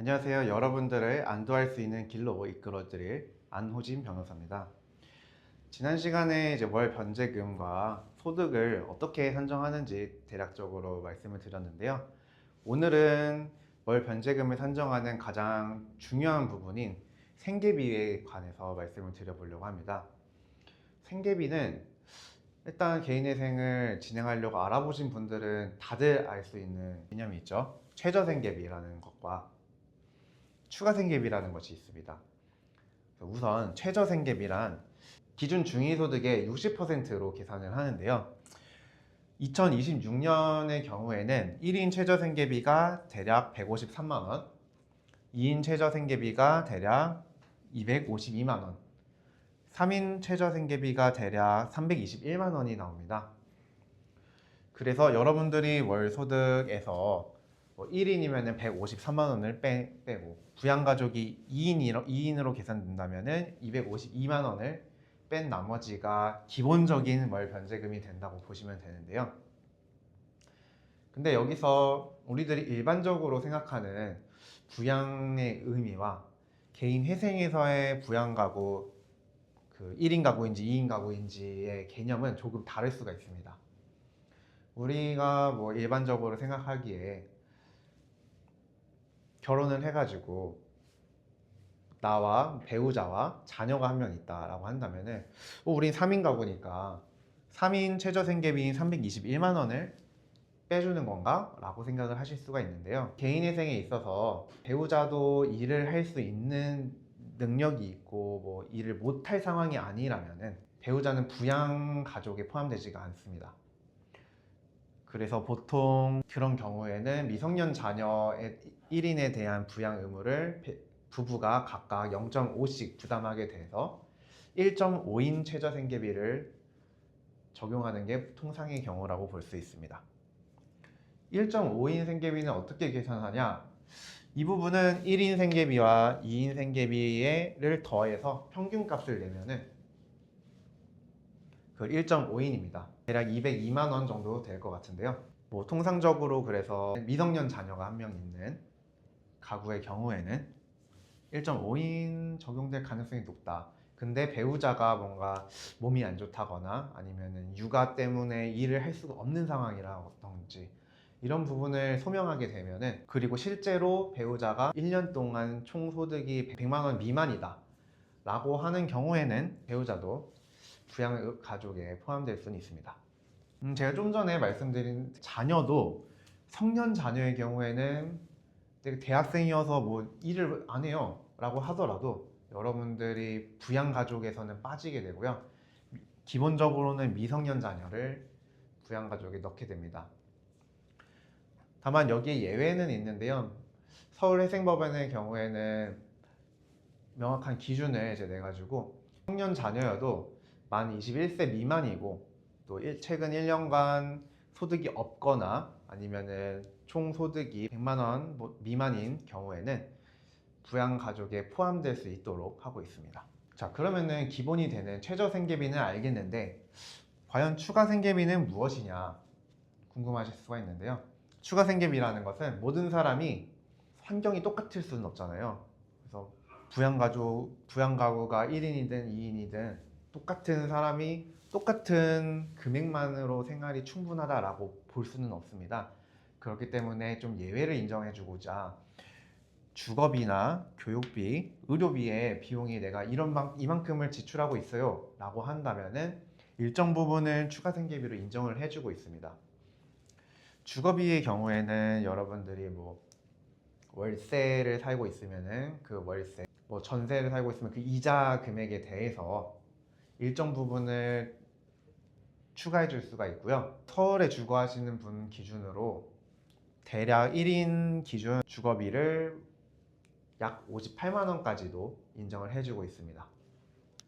안녕하세요. 여러분들을 안도할 수 있는 길로 이끌어드릴 안호진 변호사입니다. 지난 시간에 이제 월 변제금과 소득을 어떻게 산정하는지 대략적으로 말씀을 드렸는데요. 오늘은 월 변제금을 산정하는 가장 중요한 부분인 생계비에 관해서 말씀을 드려보려고 합니다. 생계비는 일단 개인회생을 진행하려고 알아보신 분들은 다들 알 수 있는 개념이 있죠. 최저생계비라는 것과 추가생계비라는 것이 있습니다. 우선 최저생계비란 기준 중위소득의 60%로 계산을 하는데요. 2026년의 경우에는 1인 최저생계비가 대략 153만원, 2인 최저생계비가 대략 252만원, 3인 최저생계비가 대략 321만원이 나옵니다. 그래서 여러분들이 월 소득에서 1인이면 153만원을 빼고 부양가족이 2인으로 계산된다면 252만원을 뺀 나머지가 기본적인 월 변제금이 된다고 보시면 되는데요. 근데 여기서 우리들이 일반적으로 생각하는 부양의 의미와 개인 회생에서의 부양가구, 1인 가구인지 2인 가구인지의 개념은 조금 다를 수가 있습니다. 우리가 일반적으로 생각하기에 결혼을 해가지고 나와 배우자와 자녀가 한 명 있다라고 한다면은 우린 3인 가구니까 3인 최저생계비인 321만원을 빼주는 건가? 라고 생각을 하실 수가 있는데요. 개인회생에 있어서 배우자도 일을 할 수 있는 능력이 있고 일을 못할 상황이 아니라면은 배우자는 부양가족에 포함되지가 않습니다. 그래서 보통 그런 경우에는 미성년 자녀의 1인에 대한 부양 의무를 부부가 각각 0.5씩 부담하게 돼서 1.5인 최저생계비를 적용하는 게 통상의 경우라고 볼 수 있습니다. 1.5인 생계비는 어떻게 계산하냐? 이 부분은 1인 생계비와 2인 생계비를 더해서 평균값을 내면은 그 1.5인입니다. 대략 202만원 정도 될 것 같은데요. 통상적으로 그래서 미성년 자녀가 한 명 있는 가구의 경우에는 1.5인 적용될 가능성이 높다. 근데 배우자가 뭔가 몸이 안 좋다거나 아니면 육아 때문에 일을 할 수가 없는 상황이라든지 이런 부분을 소명하게 되면은, 그리고 실제로 배우자가 1년 동안 총소득이 100만원 미만이다 라고 하는 경우에는 배우자도 부양가족에 포함될 수는 있습니다. 제가 좀 전에 말씀드린 자녀도 성년 자녀의 경우에는 대학생이어서 일을 안 해요 라고 하더라도 여러분들이 부양가족에서는 빠지게 되고요. 기본적으로는 미성년 자녀를 부양가족에 넣게 됩니다. 다만 여기에 예외는 있는데요. 서울회생법원의 경우에는 명확한 기준을 내가지고 성년 자녀여도 만 21세 미만이고 또 최근 1년간 소득이 없거나 아니면은 총 소득이 100만원 미만인 경우에는 부양가족에 포함될 수 있도록 하고 있습니다. 자, 그러면은 기본이 되는 최저생계비는 알겠는데 과연 추가생계비는 무엇이냐 궁금하실 수가 있는데요. 추가생계비라는 것은 모든 사람이 환경이 똑같을 수는 없잖아요. 그래서 부양가구가 1인이든 2인이든 똑같은 사람이 똑같은 금액만으로 생활이 충분하다라고 볼 수는 없습니다. 그렇기 때문에 좀 예외를 인정해주고자 주거비나 교육비, 의료비의 비용이 내가 이만큼을 지출하고 있어요 라고 한다면은 일정 부분을 추가생계비로 인정을 해주고 있습니다. 주거비의 경우에는 여러분들이 월세를 살고 있으면은 그 월세, 전세를 살고 있으면 그 이자 금액에 대해서 일정 부분을 추가해 줄 수가 있고요. 서울에 주거하시는 분 기준으로 대략 1인 기준 주거비를 약 58만원까지도 인정을 해주고 있습니다.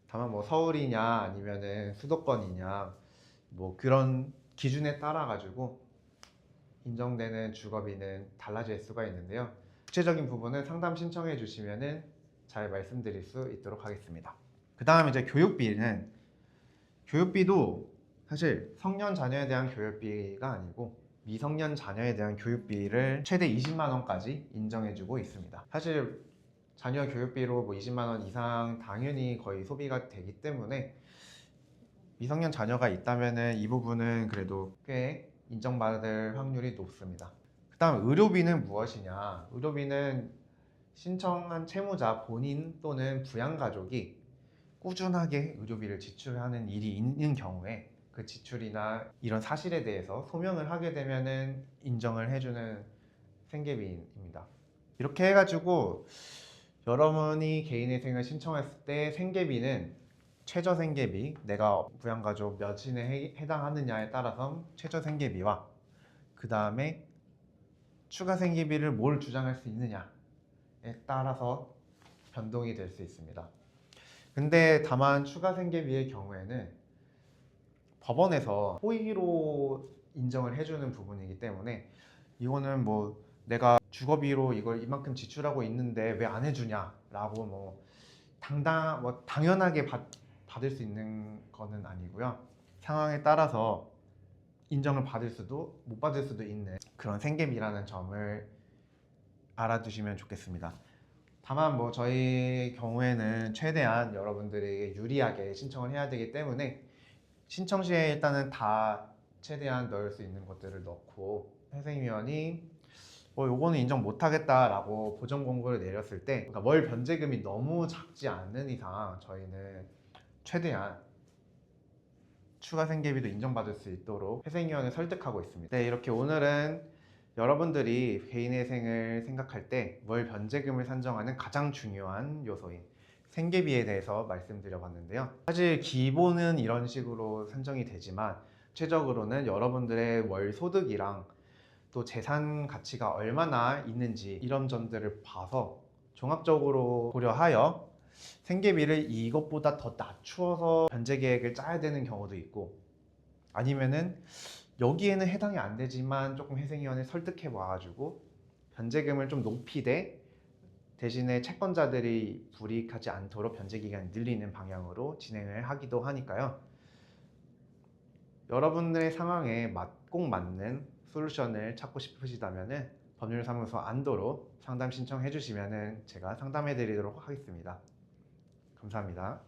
다만 서울이냐 아니면은 수도권이냐 그런 기준에 따라 가지고 인정되는 주거비는 달라질 수가 있는데요. 구체적인 부분은 상담 신청해 주시면은 잘 말씀드릴 수 있도록 하겠습니다. 그 다음에 이제 교육비도 사실 성년 자녀에 대한 교육비가 아니고 미성년 자녀에 대한 교육비를 최대 20만 원까지 인정해주고 있습니다. 사실 자녀 교육비로 뭐 20만 원 이상 당연히 거의 소비가 되기 때문에 미성년 자녀가 있다면은 이 부분은 그래도 꽤 인정받을 확률이 높습니다. 그다음 의료비는 무엇이냐? 의료비는 신청한 채무자 본인 또는 부양가족이 꾸준하게 의료비를 지출하는 일이 있는 경우에 그 지출이나 이런 사실에 대해서 소명을 하게 되면은 인정을 해주는 생계비입니다. 이렇게 해가지고 여러분이 개인회생을 신청했을 때 생계비는 최저 생계비, 내가 부양가족 몇인에 해당하느냐에 따라서 최저 생계비와 그 다음에 추가 생계비를 뭘 주장할 수 있느냐에 따라서 변동이 될 수 있습니다. 근데 다만 추가 생계비의 경우에는 법원에서 호의로 인정을 해주는 부분이기 때문에 이거는 뭐 내가 주거비로 이걸 이만큼 지출하고 있는데 왜 안 해주냐라고 뭐 당연하게 받을 수 있는 거는 아니고요. 상황에 따라서 인정을 받을 수도 못 받을 수도 있는 그런 생계비라는 점을 알아두시면 좋겠습니다. 다만 뭐 저희 경우에는 최대한 여러분들에게 유리하게 신청을 해야 되기 때문에 신청 시에 일단은 다 최대한 넣을 수 있는 것들을 넣고 회생위원이 요거는 인정 못하겠다라고 보정 공고를 내렸을 때 그러니까 월 변제금이 너무 작지 않는 이상 저희는 최대한 추가 생계비도 인정받을 수 있도록 회생위원을 설득하고 있습니다. 네, 이렇게 오늘은 여러분들이 개인회생을 생각할 때 월 변제금을 산정하는 가장 중요한 요소인 생계비에 대해서 말씀드려 봤는데요. 사실 기본은 이런 식으로 산정이 되지만 구체적으로는 여러분들의 월 소득이랑 또 재산 가치가 얼마나 있는지 이런 점들을 봐서 종합적으로 고려하여 생계비를 이것보다 더 낮추어서 변제 계획을 짜야 되는 경우도 있고 아니면은 여기에는 해당이 안 되지만 조금 회생위원회 설득해 봐가지고 변제금을 좀 높이되 대신에 채권자들이 불이익하지 않도록 변제 기간을 늘리는 방향으로 진행을 하기도 하니까요. 여러분들의 상황에 꼭 맞는 솔루션을 찾고 싶으시다면 법률사무소 안도로 상담 신청해 주시면 제가 상담해 드리도록 하겠습니다. 감사합니다.